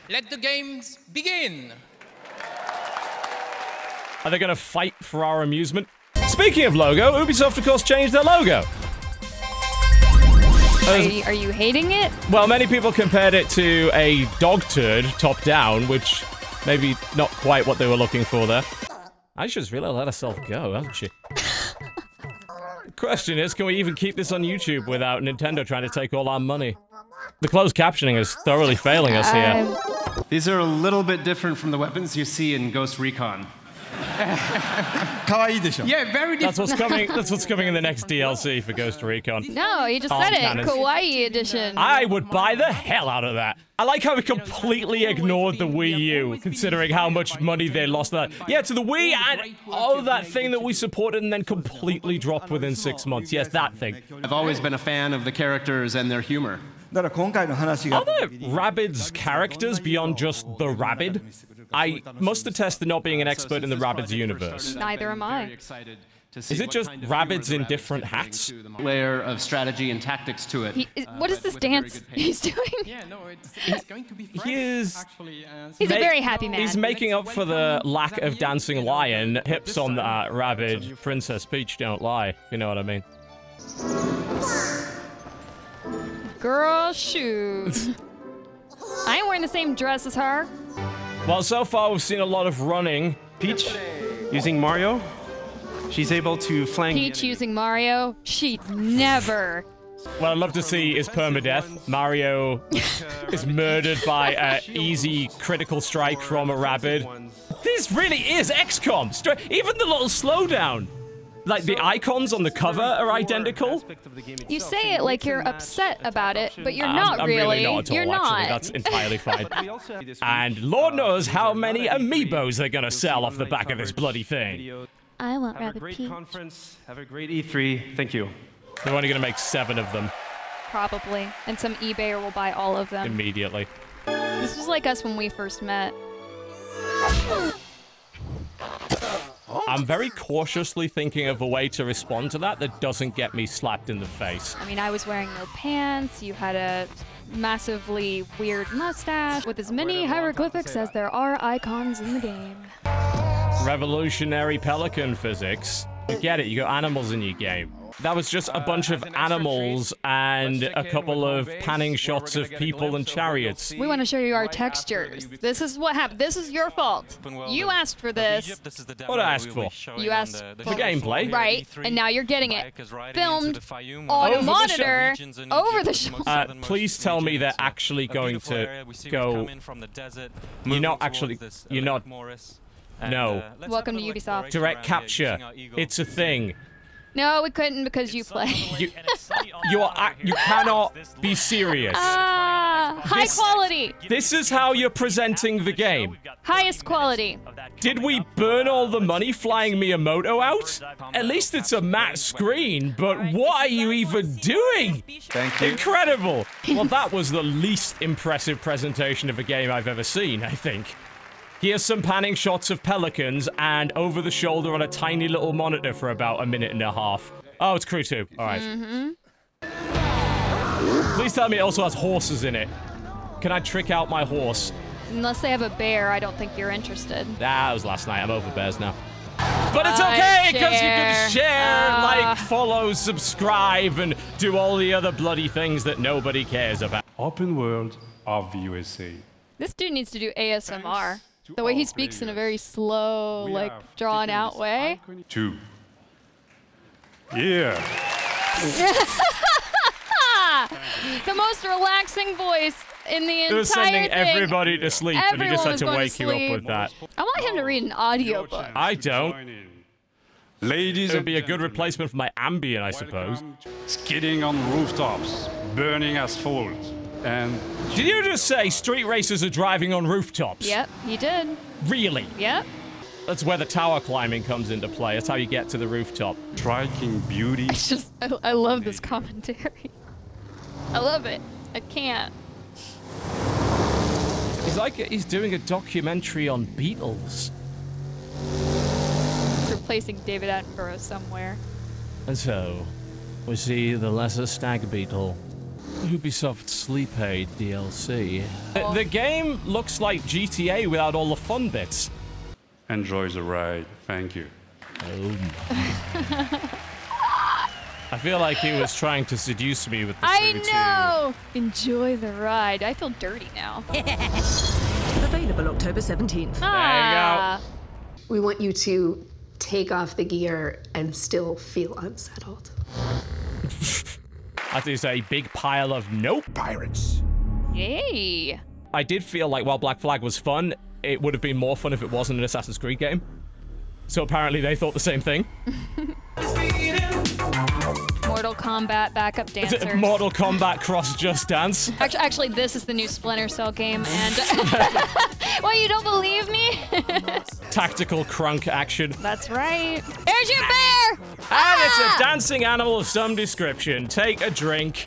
Let the games begin. Are they going to fight for our amusement? Speaking of logo, Ubisoft, of course, changed their logo. Are you hating it? Well, many people compared it to a dog turd top down, which maybe not quite what they were looking for there. I just really let herself go, hasn't she? The question is, can we even keep this on YouTube without Nintendo trying to take all our money? The closed captioning is thoroughly failing us here. These are a little bit different from the weapons you see in Ghost Recon. Yeah, very different. That's what's coming. That's what's coming in the next DLC for Ghost Recon. No, you just said it. Cannons. Kawaii edition. I would buy the hell out of that. I like how we completely ignored the Wii U, considering how much money they lost that. Yeah, to the Wii and that thing that we supported and then completely dropped within 6 months. Yes, that thing. I've always been a fan of the characters and their humor. Are there Rabbids characters beyond just the Rabbid? I must attest to not being an expert in the Rabbids universe. Neither am I. Is it just Rabbids in different hats? Layer of strategy and tactics to it. What is this dance he's doing? Yeah, no, it's going to be fun. He's a very happy man. He's making up for the lack of dancing lion. Hips on that Rabbid. Princess Peach don't lie, if you know what I mean. Girl, shoot. I ain't wearing the same dress as her. Well, so far we've seen a lot of running. Peach, using Mario, she's able to flank... Peach using Mario, she'd never. What I'd love to see is permadeath. Mario is murdered by an easy critical strike from a Rabbid. This really is XCOM. Even the little slowdown. Like, the icons on the cover are identical. You say it like you're upset about it, but you're not I'm really. not at all, you're not. Actually. That's entirely fine. And Lord knows how many amiibos they're gonna sell off the back of this bloody thing. I want Have a Rabbid great Peach. conference. Have a great E3. Thank you. They're only gonna make 7 of them. Probably. And some eBayer will buy all of them. Immediately. This was like us when we first met. I'm very cautiously thinking of a way to respond to that doesn't get me slapped in the face. I mean, I was wearing no pants, you had a massively weird mustache, with as many hieroglyphics as there are icons in the game. Revolutionary pelican physics. You get it, you got animals in your game. That was just a bunch of animals and a couple of panning shots of people and chariots. We want to show you our textures. This is what happened. This is your fault. You asked for this. What I asked for? You asked for gameplay. Right, and now you're getting it. Filmed on a monitor over the shoulder. Please tell me they're actually going to go... You're not actually... You're not... No. Welcome to Ubisoft. Direct capture. It's a thing. No, we couldn't because you play. You cannot be serious. High quality. This is how you're presenting the game. Highest quality. Did we burn all the money flying Miyamoto out? At least it's a matte screen, but what are you even doing? Thank you. Incredible. Well, that was the least impressive presentation of a game I've ever seen, I think. Here's some panning shots of pelicans and over the shoulder on a tiny little monitor for about a minute and a half. Oh, it's Crew 2. All right. Please tell me it also has horses in it. Can I trick out my horse? Unless they have a bear, I don't think you're interested. That was last night. I'm over bears now. But it's okay, because you can share, like, follow, subscribe, and do all the other bloody things that nobody cares about. Open world of the USA. This dude needs to do ASMR. The way he speaks in a very slow, like, drawn-out way. 2. Yeah. The most relaxing voice in the entire thing. It was sending everybody to sleep, and he just had to wake you up with that. I want him to read an audiobook. I don't. Ladies, It would be a good replacement for my Ambien, I suppose. Skidding on rooftops, burning asphalt, and... Did you just say street racers are driving on rooftops? Yep, he did. Really? Yep. That's where the tower climbing comes into play. That's how you get to the rooftop. striking beauty. It's just, I love this commentary. I love it. I can't. He's doing a documentary on Beatles. Replacing David Attenborough somewhere. And so, we see the lesser stag beetle Ubisoft Sleep Aid DLC. The game looks like GTA without all the fun bits. Enjoy the ride. Thank you. Oh. I feel like he was trying to seduce me with the I know! Enjoy the ride. I feel dirty now. Available October 17th. Ah. There you go. We want you to take off the gear and still feel unsettled. That is a big pile of nope. Pirates. Yay. I did feel like while Black Flag was fun, it would have been more fun if it wasn't an Assassin's Creed game. So apparently they thought the same thing. Mortal Kombat backup dancers. Mortal Kombat cross Just Dance. Actually, this is the new Splinter Cell game, and... Well, you don't believe me? Tactical crunk action. That's right. There's your bear! And it's a dancing animal of some description. Take a drink.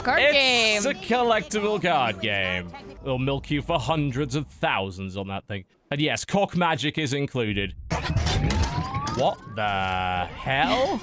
Card game. It's a collectible card game. They'll milk you for hundreds of thousands on that thing. And yes, cock magic is included. What the hell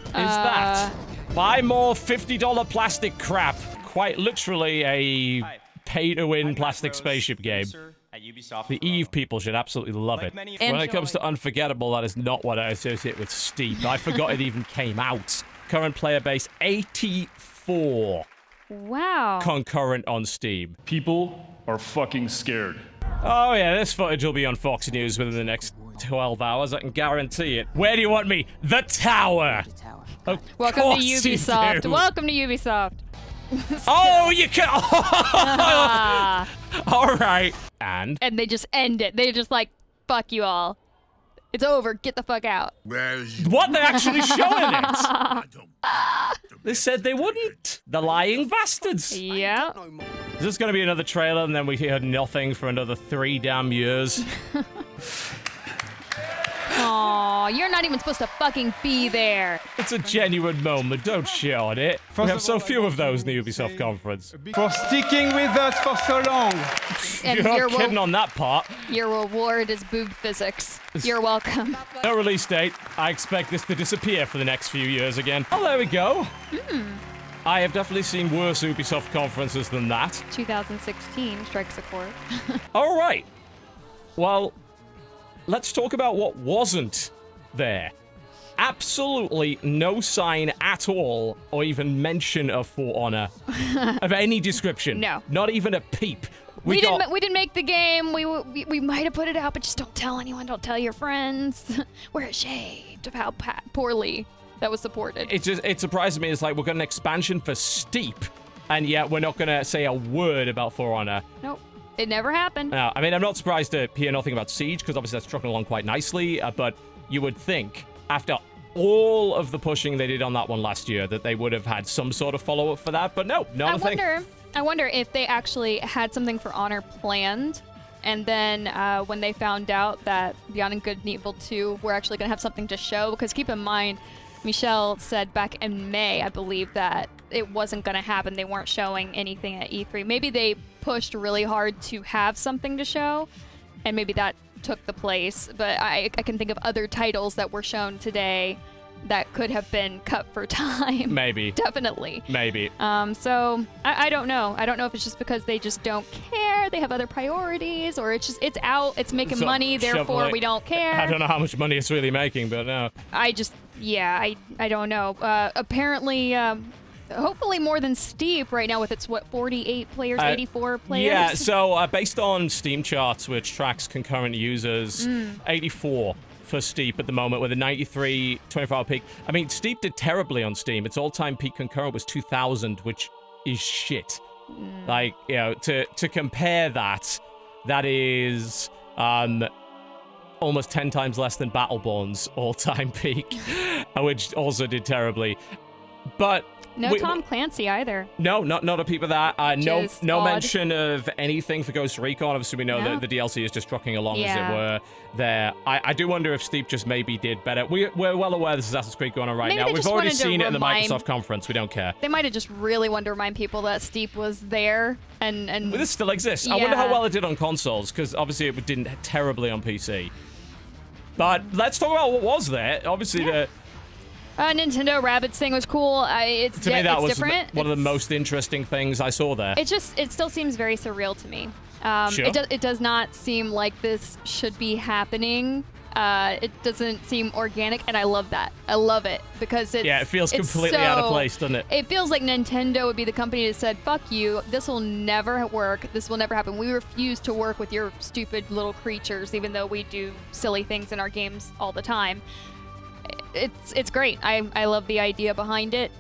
is that? Buy more $50 plastic crap. Quite literally a pay-to-win plastic spaceship game. The EVE people should absolutely love it. When it comes to Unforgettable, that is not what I associate with Steep. I forgot it even came out. Current player base, 84. Wow. Concurrent on Steam. People are fucking scared. Oh yeah, this footage will be on Fox News within the next 12 hours, I can guarantee it. Where do you want me? The tower! Welcome to Ubisoft. Welcome to Ubisoft. Oh, you can. All right. And they just end it. They're just like, fuck you all. It's over. Get the fuck out. What? They're actually showing it. They said they wouldn't. The lying bastards. Yeah. Is this going to be another trailer and then we heard nothing for another 3 damn years? Aw, you're not even supposed to fucking be there. It's a genuine moment. Don't show it. We have so few of those in the Ubisoft conference. For sticking with us for so long. And You're not kidding on that part. Your reward is boob physics. You're welcome. No release date. I expect this to disappear for the next few years again. Oh, there we go. I have definitely seen worse Ubisoft conferences than that. 2016 strikes a chord. All right. Well, let's talk about what wasn't there. Absolutely no sign at all, or even mention of For Honor of any description. No. Not even a peep. We didn't make the game. We might have put it out, but just don't tell anyone. Don't tell your friends. We're ashamed of how poorly that was supported. It surprises me. It's like we're got an expansion for Steep, and yet we're not gonna say a word about For Honor. Nope. It never happened. Now, I mean, I'm not surprised to hear nothing about Siege, because obviously that's trucking along quite nicely, but you would think, after all of the pushing they did on that one last year, that they would have had some sort of follow-up for that, but no, not a thing. I wonder if they actually had something for Honor planned, and then when they found out that Beyond Good and Evil 2 were actually going to have something to show, because keep in mind, Michelle said back in May, I believe, that it wasn't going to happen. They weren't showing anything at E3. Maybe they pushed really hard to have something to show, and maybe that took the place. But I can think of other titles that were shown today that could have been cut for time. Maybe. Definitely. Maybe. So I don't know. I don't know if it's just because they just don't care. They have other priorities, or it's out. It's making money. Therefore, we don't care. I don't know how much money it's really making, but no. I don't know. Apparently, hopefully more than Steep right now with its, 48 players, 84 players? Yeah, so based on Steam charts, which tracks concurrent users, 84 for Steep at the moment with a 93 24-hour peak. I mean, Steep did terribly on Steam. Its all-time peak concurrent was 2,000, which is shit. Like, you know, to compare that is almost 10 times less than Battleborn's all-time peak, which also did terribly. But no Tom Clancy either. No, not a peep of that. No odd. mention of anything for Ghost Recon. Obviously, we know that the DLC is just trucking along as it were there. I do wonder if Steep just maybe did better. We're well aware this is Assassin's Creed going on right now. We've already seen it in the Microsoft conference. We don't care. They might have just really wanted to remind people that Steep was there and well, this still exists. I wonder how well it did on consoles, because obviously it didn't terribly on PC. But let's talk about what was there. Obviously, Nintendo Rabbids thing was cool. It's To me, that was different. one of the most interesting things I saw there. It still seems very surreal to me. Sure. It does not seem like this should be happening. It doesn't seem organic, and I love that. I love it because it's it feels completely out of place, doesn't it? It feels like Nintendo would be the company that said, "Fuck you. This will never work. This will never happen. We refuse to work with your stupid little creatures, even though we do silly things in our games all the time." It's great. I love the idea behind it.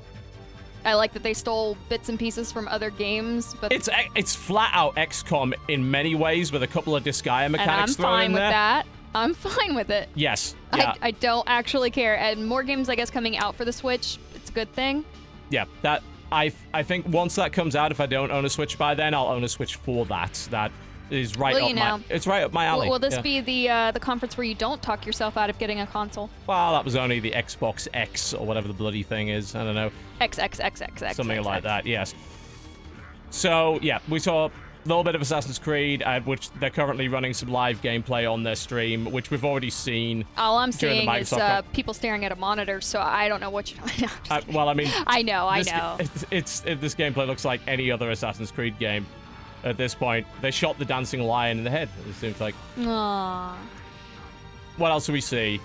I like that they stole bits and pieces from other games, but it's flat out XCOM in many ways with a couple of Disgaea mechanics thrown in there. And I'm fine with that. I'm fine with it. Yes. Yeah. I don't actually care. And more games, I guess, coming out for the Switch, it's a good thing. Yeah, that I think once that comes out, if I don't own a Switch by then, I'll own a Switch for that. That is right it's right up my alley. Will this be the conference where you don't talk yourself out of getting a console? Well, that was only the Xbox X or whatever the bloody thing is. I don't know. XXXXX. Something like that, yes. So, yeah, we saw a little bit of Assassin's Creed, which they're currently running some live gameplay on their stream, which we've already seen. All I'm seeing is people staring at a monitor, so I don't know what you're doing. Well, I mean... I know. This gameplay looks like any other Assassin's Creed game at this point. They shot the dancing lion in the head, it seems like. Aww. What else do we see?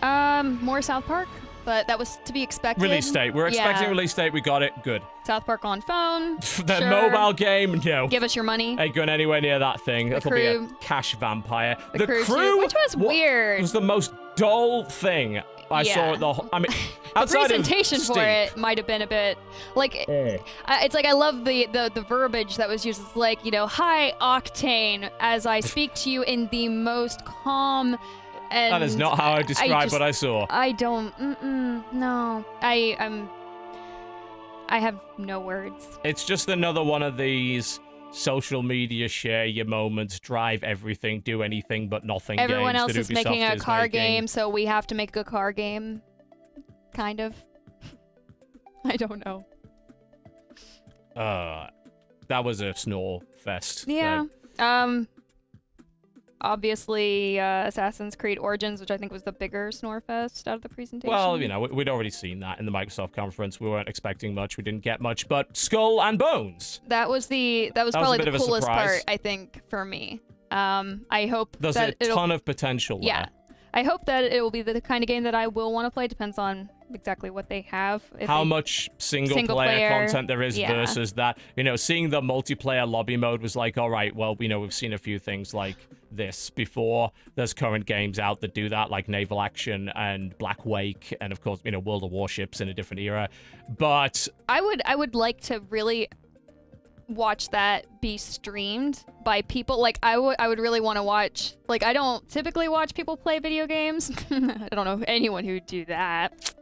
More South Park, but that was to be expected. Release date. We're expecting release date. We got it. Good. South Park on phone. The mobile game, no. Give us your money. Ain't going anywhere near that thing. That'll be a cash vampire. The crew, which was weird. It was the most dull thing I saw at the I mean, the presentation for it might have been a bit like it's like I love the verbiage that was used. It's like, you know, hi Octane, as I speak to you in the most calm. And that is not how I describe what I saw. I don't. No. I have no words. It's just another one of these social media share your moments, drive everything, do anything but nothing. Everyone games else that is Ubisoft making a car making. game, so we have to make a car game. Kind of. I don't know. That was a snore fest. Yeah. Obviously, Assassin's Creed Origins, which I think was the bigger snore fest out of the presentation. Well, you know, we'd already seen that in the Microsoft conference. We weren't expecting much. We didn't get much, but Skull and Bones. That was probably the coolest part, I think, for me. I hope there's a ton of potential there. Yeah. I hope that it will be the kind of game that I will want to play. Depends on exactly what they have. How much single player content there is versus that. You know, seeing the multiplayer lobby mode was like, all right, well, you know, we've seen a few things like this before. There's current games out that do that, like Naval Action and Black Wake, and of course, you know, World of Warships in a different era. But I would like to really watch that be streamed by people. Like I would really want to watch, like, I don't typically watch people play video games. I don't know anyone who would do that.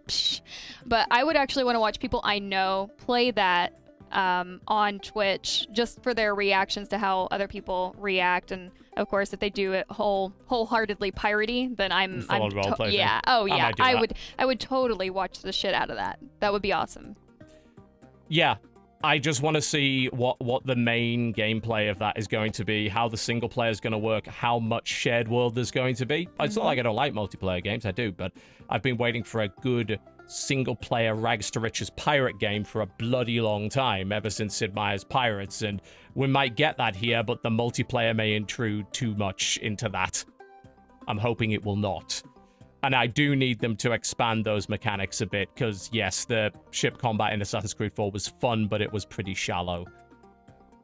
But I would actually want to watch people I know play that on Twitch, just for their reactions to how other people react. And of course, if they do it wholeheartedly piratey, then I'm yeah. Oh yeah. I would totally watch the shit out of that. That would be awesome. Yeah. I just want to see what the main gameplay of that is going to be, how the single player is going to work, how much shared world there's going to be. It's not like I don't like multiplayer games, I do, but I've been waiting for a good single player rags to riches pirate game for a bloody long time, ever since Sid Meier's Pirates, and we might get that here, but the multiplayer may intrude too much into that. I'm hoping it will not. And I do need them to expand those mechanics a bit, because, yes, the ship combat in Assassin's Creed 4 was fun, but it was pretty shallow.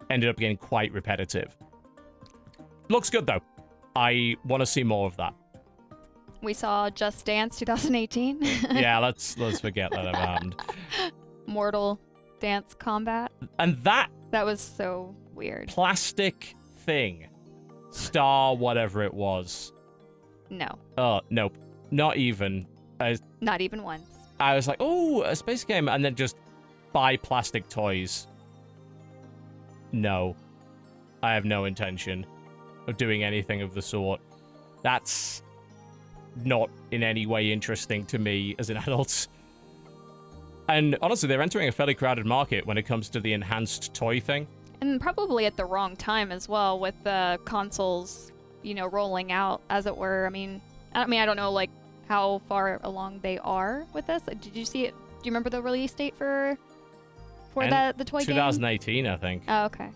Ended up getting quite repetitive. Looks good, though. I want to see more of that. We saw Just Dance 2018. Yeah, let's forget that happened. Mortal Dance Combat. And that was so weird. Plastic thing. Star whatever it was. No. Nope. Not even. Not even once. I was like, oh, a space game, and then just buy plastic toys. No. I have no intention of doing anything of the sort. That's not in any way interesting to me as an adult. And honestly, they're entering a fairly crowded market when it comes to the enhanced toy thing. And probably at the wrong time as well, with the consoles, you know, rolling out, as it were. I mean, I don't know, like, how far along they are with this. Did you see it? Do you remember the release date for the toy game? 2018, I think. Oh, okay.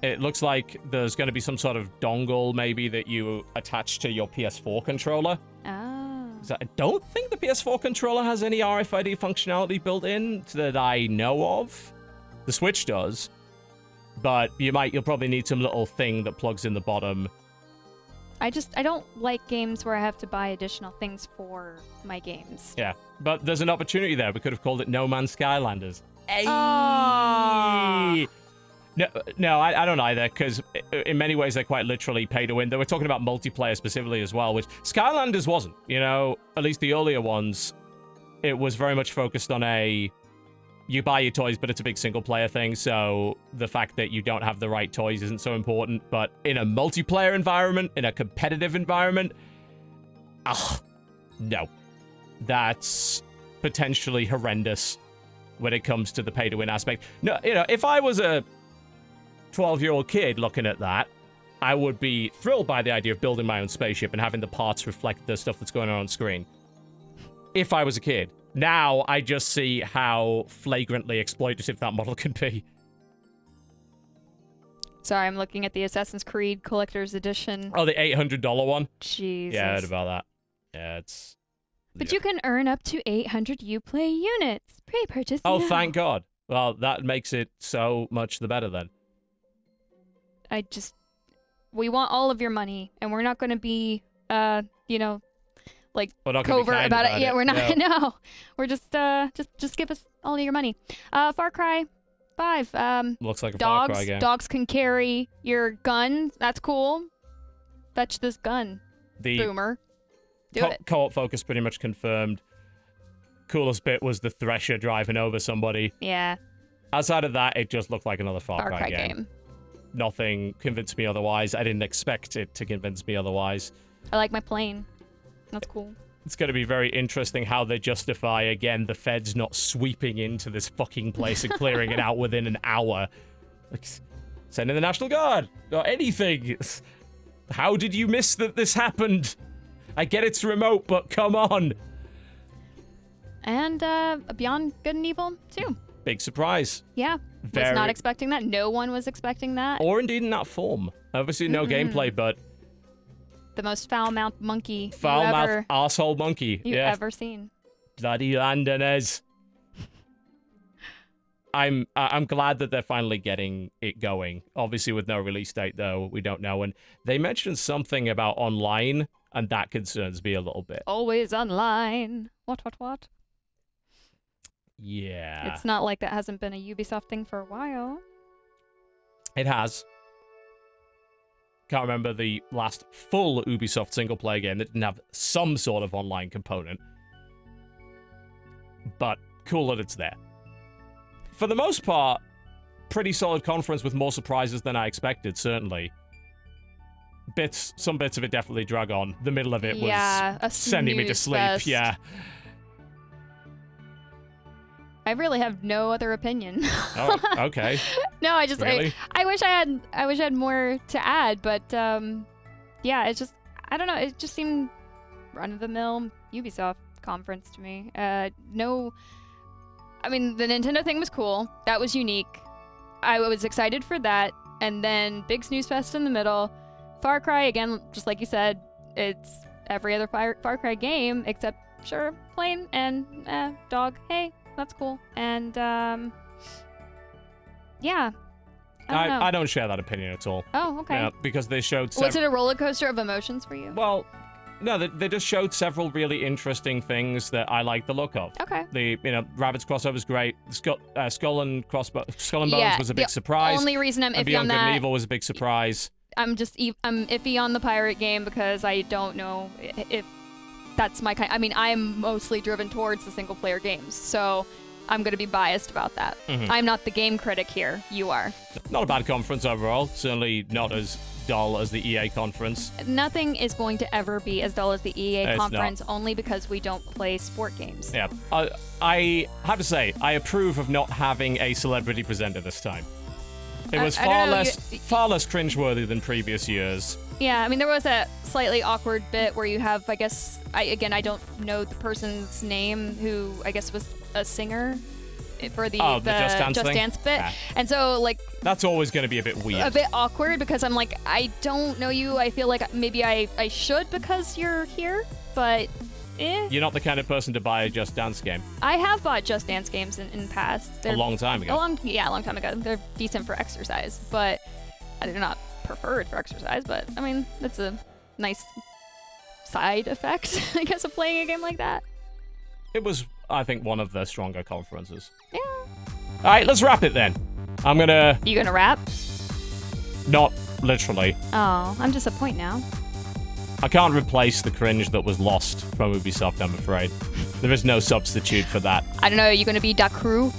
It looks like there's going to be some sort of dongle, maybe, that you attach to your PS4 controller. Oh. I don't think the PS4 controller has any RFID functionality built in that I know of. The Switch does. But you'll probably need some little thing that plugs in the bottom. I don't like games where I have to buy additional things for my games. Yeah, but there's an opportunity there. We could have called it No Man's Skylanders. Hey! No, I don't either, because in many ways they're quite literally pay to win. They were talking about multiplayer specifically as well, which Skylanders wasn't. You know, at least the earlier ones, it was very much focused on you buy your toys, but it's a big single-player thing, so the fact that you don't have the right toys isn't so important. But in a multiplayer environment, in a competitive environment, no. That's potentially horrendous when it comes to the pay-to-win aspect. No, you know, if I was a 12-year-old kid looking at that, I would be thrilled by the idea of building my own spaceship and having the parts reflect the stuff that's going on screen. If I was a kid. Now, I just see how flagrantly exploitative that model can be. Sorry, I'm looking at the Assassin's Creed Collector's Edition. Oh, the $800 one? Jesus. Yeah, I heard about that. Yeah, it's... But you can earn up to 800 Uplay units. Pre-purchase Oh, now. thank God. Well, that makes it so much the better then. We want all of your money, and we're not going to be, you know, like covert about it. Yeah, we're not. No, we're just give us all of your money. Far Cry 5. Looks like a dogs, Far Cry game. Dogs can carry your gun. That's cool. Fetch this gun, The Boomer. Do it. Co-op focus pretty much confirmed. Coolest bit was the Thresher driving over somebody. Yeah. Outside of that, it just looked like another Far Cry game. Nothing convinced me otherwise. I didn't expect it to convince me otherwise. I like my plane. That's cool. It's going to be very interesting how they justify, again, the feds not sweeping into this fucking place and clearing it out within an hour. Like, send in the National Guard or anything. How did you miss that this happened? I get it's remote, but come on. And Beyond Good and Evil 2. Big surprise. Yeah. Was not expecting that. No one was expecting that. Or indeed in that form. Obviously no gameplay, but... The most foul-mouthed monkey foul-mouthed asshole monkey you've ever seen. Bloody Londoners. I'm glad that they're finally getting it going. Obviously with no release date, though, we don't know. And they mentioned something about online, and that concerns me a little bit. Always online. What? Yeah. It's not like that hasn't been a Ubisoft thing for a while. It has. Can't remember the last full Ubisoft single-player game that didn't have some sort of online component. But cool that it's there. For the most part, pretty solid conference with more surprises than I expected, certainly. Some bits of it definitely drug on. The middle of it was sending me to sleep. Fest. Yeah. I really have no other opinion. Oh, okay. No, I just really? I wish I had more to add, but yeah, it's just I don't know, it just seemed run-of-the-mill Ubisoft conference to me. No, I mean the Nintendo thing was cool. That was unique. I was excited for that, and then big snooze fest in the middle. Far Cry again, just like you said, it's every other Far Cry game except sure plane and dog. Hey. That's cool. And, yeah. I don't share that opinion at all. Oh, okay. Yeah, because they showed... Was it a roller coaster of emotions for you? Well, no, they just showed several really interesting things that I like the look of. Okay. The, Rabbids crossover is great. Skull and Bones was a big surprise. The only reason I'm iffy on Beyond that... Good and Evil was a big surprise. I'm iffy on the pirate game because I don't know if that's my kind. I mean, I am mostly driven towards the single-player games, so I'm going to be biased about that. I'm not the game critic here. You are. Not a bad conference overall. Certainly not as dull as the EA conference. Nothing is going to ever be as dull as the EA conference, not. only because we don't play sport games. Yeah. I have to say, I approve of not having a celebrity presenter this time. It was far less cringeworthy than previous years. Yeah, I mean, there was that slightly awkward bit where you have, I guess, I don't know the person's name, who I guess was a singer for the Just Dance bit. Yeah. And so, like... That's always going to be a bit weird. A bit awkward, because I'm like, I don't know you. I feel like maybe I should because you're here, but... You're not the kind of person to buy a Just Dance game. I have bought Just Dance games in the past. A long time ago. A long time ago. They're decent for exercise, but they're not preferred for exercise. But I mean, that's a nice side effect, I guess, of playing a game like that. It was, I think, one of the stronger conferences. Yeah. All right, let's wrap it then. You gonna wrap? Not literally. Oh, I'm disappointed now. I can't replace the cringe that was lost from Ubisoft, I'm afraid. There is no substitute for that. I don't know, are you going to be Da Crew?